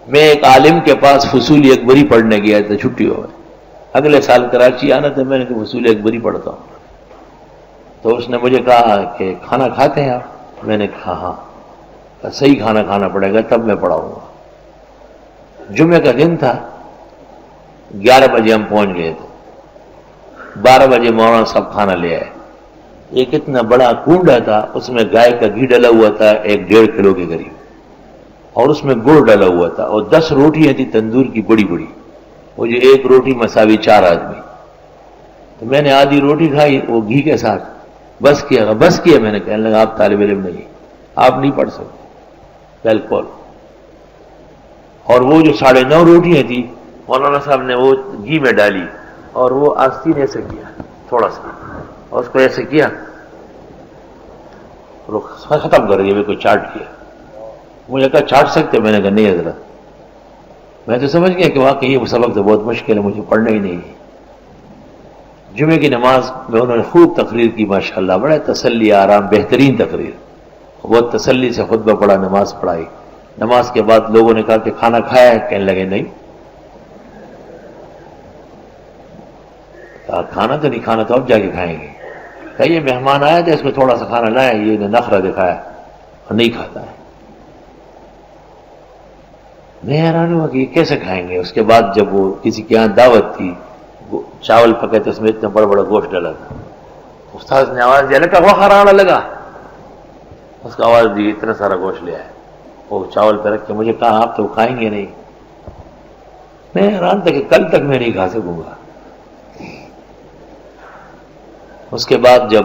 میں ایک عالم کے پاس فصول اکبری پڑھنے گیا تھا چھٹیوں میں، اگلے سال کراچی آنا تھا، میں نے کہا فصول اکبری پڑھتا ہوں، تو اس نے مجھے کہا کہ کھانا کھاتے ہیں آپ؟ میں نے کہا ہاں۔ صحیح کھانا کھانا پڑے گا تب میں پڑھاؤں گا۔ جمعے کا دن تھا، 11 بجے ہم پہنچ گئے تھے، 12 بجے مولانا صاحب کھانا لے آئے۔ ایک اتنا بڑا کنڈا تھا، اس میں گائے کا گھی ڈلا ہوا تھا 1.5 کلو کے قریب، اور اس میں گڑ ڈلا ہوا تھا، اور 10 روٹیاں تھی تندور کی بڑی بڑی، وہ جو ایک روٹی مساوی 4 آدمی۔ تو میں نے آدھی روٹی کھائی وہ گھی کے ساتھ، بس کیا میں نے کہنے لگا آپ طالب علم نہیں، آپ نہیں پڑھ سکتے بالکل۔ اور وہ جو 9.5 روٹیاں تھی مولانا صاحب نے وہ گھی میں ڈالی، اور وہ آستین ایسے کیا تھوڑا سا، اور اس کو ایسے کیا ختم کر دیا، بالکل چاٹ کیا۔ مجھے کہا چاٹ سکتے؟ میں نے کہا نہیں حضرت۔ میں تو سمجھ گیا کہ واقعی یہ سبق تو بہت مشکل ہے، مجھے پڑھنا ہی نہیں ہے۔ جمعے کی نماز میں انہوں نے خوب تقریر کی ماشاءاللہ، بڑا تسلی آرام بہترین تقریر، بہت تسلی سے خطبہ پڑھا، نماز پڑھائی۔ نماز کے بعد لوگوں نے کہا کہ کھانا کھایا ہے؟ کہنے لگے نہیں۔ کہا کھانا تو نہیں کھانا، تو اب جا کے کھائیں گے۔ کہا یہ مہمان آیا تھا، اس کو تھوڑا سا کھانا لایا، یہ نے نخرہ دکھایا اور نہیں کھاتا ہے۔ میں حیران ہوا کہ یہ کیسے کھائیں گے۔ اس کے بعد جب وہ کسی کے یہاں دعوت تھی، چاول پکے تھے، اس میں اتنا بڑا بڑا گوشت ڈالا تھا، استاد نے آواز دیا لگا وہ خرانا لگا، اس کو آواز دی اتنا سارا گوشت لے آئے، وہ چاول پہ رکھ کے مجھے کہا آپ تو کھائیں گے نہیں۔ میں حیران تھا کہ کل تک میں نہیں کھا سکوں گا۔ اس کے بعد جب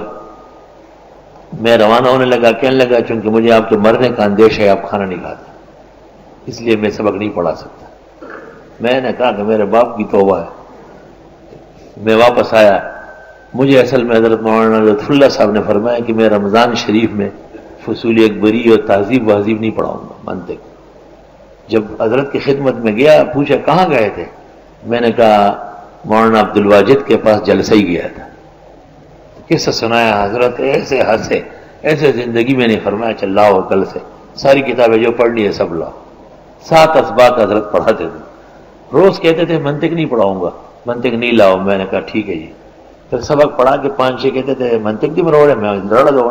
میں روانہ ہونے لگا، کہنے لگا چونکہ مجھے آپ کے مرنے کا اندیشہ ہے، آپ کھانا نہیں کھاتے، اس لیے میں سبق نہیں پڑھا سکتا۔ میں نے کہا کہ میرے باپ کی توبہ ہے۔ میں واپس آیا، مجھے اصل میں حضرت مولانا لطف اللہ صاحب نے فرمایا کہ میں رمضان شریف میں فصول اکبری اور تہذیب وہذیب نہیں پڑھاؤں گا، منطق۔ جب حضرت کی خدمت میں گیا، پوچھا کہاں گئے تھے؟ میں نے کہا مولانا عبد الواجد کے پاس جلسہ ہی گیا تھا۔ قصہ سنایا، حضرت ایسے ہنسے، ایسے زندگی میں نہیں فرمایا چل لاؤ کل سے ساری کتابیں جو پڑھنی ہے سب لاؤ۔ 7 اسباق حضرت پڑھاتے تھے، روز کہتے تھے منطق نہیں پڑھاؤں گا، منطق نہیں لاؤ۔ میں نے کہا ٹھیک ہے جی۔ پھر سبق پڑھا کے 5-6 کہتے تھے منطق کی مروڑے، میں لڑا دو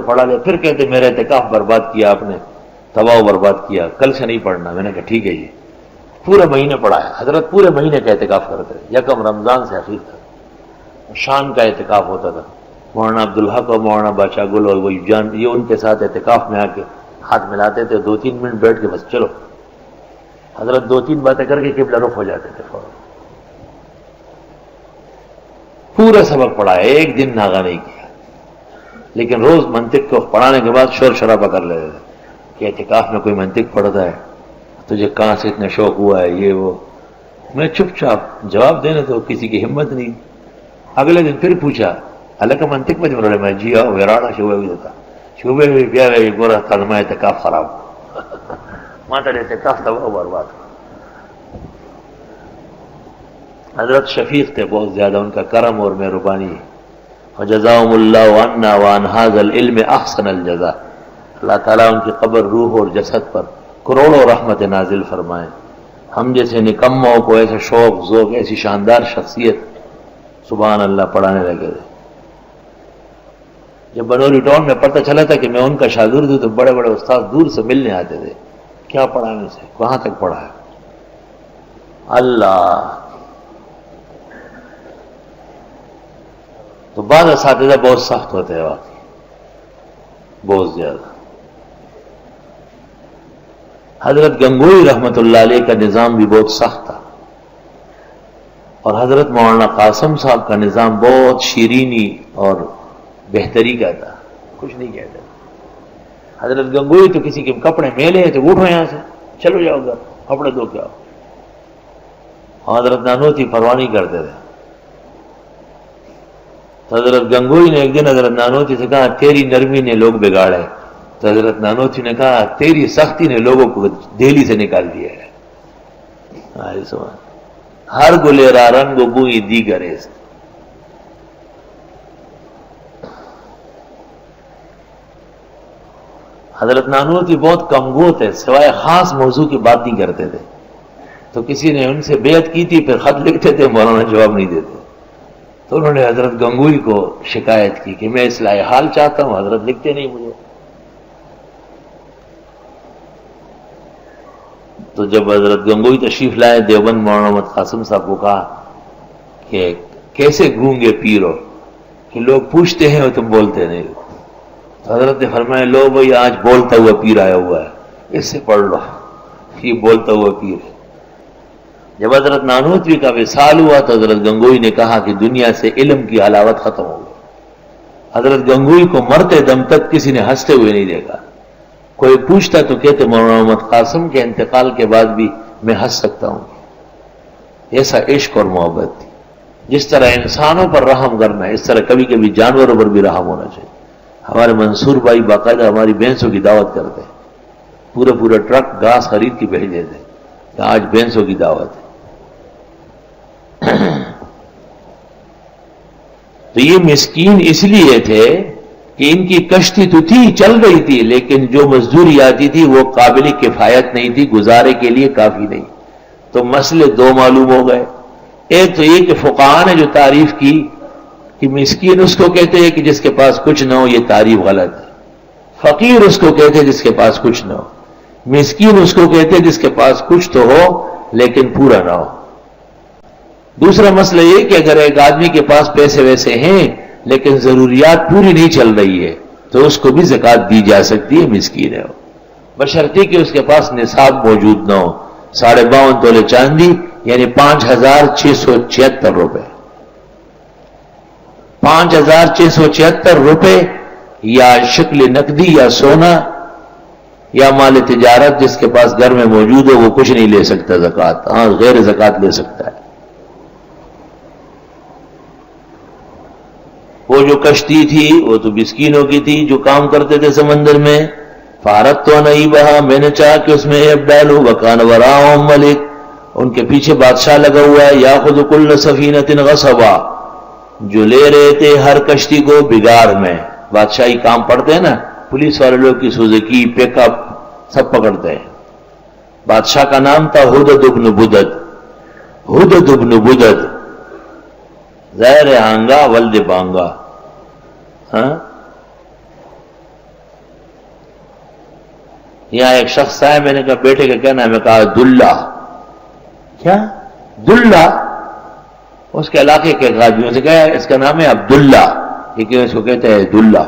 پڑھا لے۔ پھر کہتے میرا اعتکاف برباد کیا آپ نے، تباہ و برباد کیا، کل سے نہیں پڑھنا۔ میں نے کہا ٹھیک ہے جی۔ پورے مہینے پڑھایا، حضرت پورے مہینے کا اعتکاف کرتے تھے، یکم رمضان سے اخیر تک شان کا اعتکاف ہوتا تھا۔ مولانا عبدالحق اور مولانا بادشاہ گل اور وہی جان یہ ان کے ساتھ اعتکاف میں آ کے ہاتھ ملاتے تھے، 2-3 منٹ بیٹھ کے بس چلو۔ حضرت 2-3 باتیں کر کے قبلہ رخ ہو جاتے تھے فوراً۔ پورا سبق پڑھایا، ایک دن ناغہ نہیں کیا، لیکن روز منطق کو پڑھانے کے بعد شور شرابہ کر لیتے تھے کہ اعتکاف میں کوئی منطق پڑھتا ہے، تجھے کہاں سے اتنا شوق ہوا ہے، یہ وہ۔ میں چپ چاپ جواب دینے تو کسی کی ہمت نہیں۔ اگلے دن پھر پوچھا اللہ کا منطق میں جمرے میں جی ہاں ویرانا شعبے بھی دیتا شعبے بھی پیا گئے گورا کلمہ اعتکاف خراب ماتا اعتکاف تباہ برباد۔ حضرت شفیق تھے بہت زیادہ، ان کا کرم اور مہربانی، وجزاهم اللہ عنا وعن هذا العلم احسن الجزاء۔ اللہ تعالیٰ ان کی قبر، روح اور جسد پر کروڑوں رحمت نازل فرمائیں۔ ہم جیسے نکموں کو ایسے شوق ذوق، ایسی شاندار شخصیت سبحان اللہ پڑھانے لگے تھے۔ جب بنوری ٹاؤن میں پتہ چلا تھا کہ میں ان کا شاگرد ہوں تو بڑے بڑے استاد دور سے ملنے آتے تھے، کیا پڑھانے سے، کہاں تک پڑھا ہے اللہ۔ تو بعض اساتذہ بہت سخت ہوتے ہیں واقعی، بہت زیادہ۔ حضرت گنگوئی رحمت اللہ علیہ کا نظام بھی بہت سخت تھا، اور حضرت مولانا قاسم صاحب کا نظام بہت شیرینی اور بہتری کا تھا، کچھ نہیں کہتے۔ حضرت گنگوئی تو کسی کے کپڑے میلے ہیں تو اٹھو یہاں سے چلو جاؤ گھر، کپڑے دھو کے آؤ۔ حضرت نانوتھی پرواہ نہیں کرتے تھے۔ تو حضرت گنگوئی نے ایک دن حضرت نانوتھی سے کہا تیری نرمی نے لوگ بگاڑے، تو حضرت نانوتھی نے کہا تیری سختی نے لوگوں کو دہلی سے نکال دیا ہے۔ ہر گلے را رنگ و بوئی دیگر است۔ حضرت نانوتوی بہت کمگو تھے، سوائے خاص موضوع کی بات نہیں کرتے تھے. تو کسی نے ان سے بیعت کی تھی، پھر خط لکھتے تھے، مولانا جواب نہیں دیتے. تو انہوں نے حضرت گنگوئی کو شکایت کی کہ میں اصلاح حال چاہتا ہوں، حضرت لکھتے نہیں مجھے. تو جب حضرت گنگوئی تشریف لائے دیوبند، مولانا محمد قاسم صاحب کو کہا کہ کیسے گونگے پیر ہو کہ لوگ پوچھتے ہیں اور تم بولتے نہیں. تو حضرت نے فرمایا لو بھائی آج بولتا ہوا پیر آیا ہوا ہے، اس سے پڑھ لو، یہ بولتا ہوا پیر ہے. جب حضرت نانوتوی کا وصال ہوا تو حضرت گنگوئی نے کہا کہ دنیا سے علم کی حلاوت ختم ہو گئی. حضرت گنگوئی کو مرتے دم تک کسی نے ہنستے ہوئے نہیں دیکھا. کوئی پوچھتا تو کہتے مولانا محمد قاسم کے انتقال کے بعد بھی میں ہنس سکتا ہوں. ایسا عشق اور محبت تھی. جس طرح انسانوں پر رحم کرنا ہے، اس طرح کبھی کبھی جانوروں پر بھی رحم ہونا چاہیے. ہمارے منصور بھائی باقاعدہ ہماری بھینسوں کی دعوت کرتے ہیں، پورا ٹرک گھاس خرید کے بھیج دیتے کہ آج بھینسوں کی دعوت ہے. تو یہ مسکین اس لیے تھے کہ ان کی کشتی تو تھی، چل رہی تھی، لیکن جو مزدوری آتی تھی وہ قابل کفایت نہیں تھی، گزارے کے لیے کافی نہیں. تو مسئلے دو معلوم ہو گئے. ایک تو یہ کہ فقہاء نے جو تعریف کی کہ مسکین اس کو کہتے ہیں کہ جس کے پاس کچھ نہ ہو، یہ تعریف غلط ہے. فقیر اس کو کہتے ہیں جس کے پاس کچھ نہ ہو. مسکین اس کو کہتے ہیں جس کے پاس کچھ تو ہو لیکن پورا نہ ہو. دوسرا مسئلہ یہ کہ اگر ایک آدمی کے پاس پیسے ویسے ہیں لیکن ضروریات پوری نہیں چل رہی ہے تو اس کو بھی زکوٰۃ دی جا سکتی ہے، مسکین ہے وہ، بشرطے کہ اس کے پاس نصاب موجود نہ ہو. 52.5 تولے چاندی یعنی 5,676 روپے. 5,676 روپے یا شکل نقدی یا سونا یا مال تجارت جس کے پاس گھر میں موجود ہو وہ کچھ نہیں لے سکتا زکوٰۃ. ہاں غیر زکوٰۃ لے سکتا ہے. وہ جو کشتی تھی وہ تو مسکینوں کی تھی جو کام کرتے تھے سمندر میں. فارت تو نہیں بہا، میں نے چاہا کہ اس میں ایب ڈالو. وکان وراءہم ملک، ان کے پیچھے بادشاہ لگا ہوا ہے. یاخذ کل سفینۃ غصبا، جو لے رہے تھے ہر کشتی کو بگاڑ میں. بادشاہی کام پڑتے ہیں نا، پولیس والے لوگ کی سوزوکی پک اپ سب پکڑتے ہیں. بادشاہ کا نام تھا ہدد ابن بدد. ہدد ابن بدد ظاہر آنگا ولد بانگا. ہاں یہاں ایک شخص آئے، میں نے کہا بیٹے کا کیا نام ہے؟ میں کہا دلہ. کیا دلہ؟ اس کے علاقے کے آدمیوں سے کہا اس کا نام ہے عبداللہ، لیکن اس کو کہتے ہیں دلہ.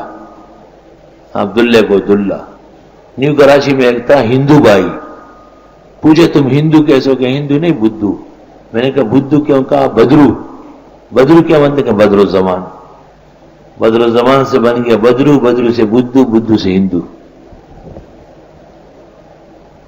عبداللہ کو دلہ. نیو کراچی میں ایک تھا ہندو بھائی، پوچھے تم ہندو کیسے ہو؟ کہ ہندو نہیں بدھو. میں نے کہا بدھو کیوں؟ کہا بدرو. بدرو کیا بنتے؟ کہ بدر الزمان. بدر الزمان سے بن گیا بدرو، بدرو سے بدھو، بدھو سے ہندو.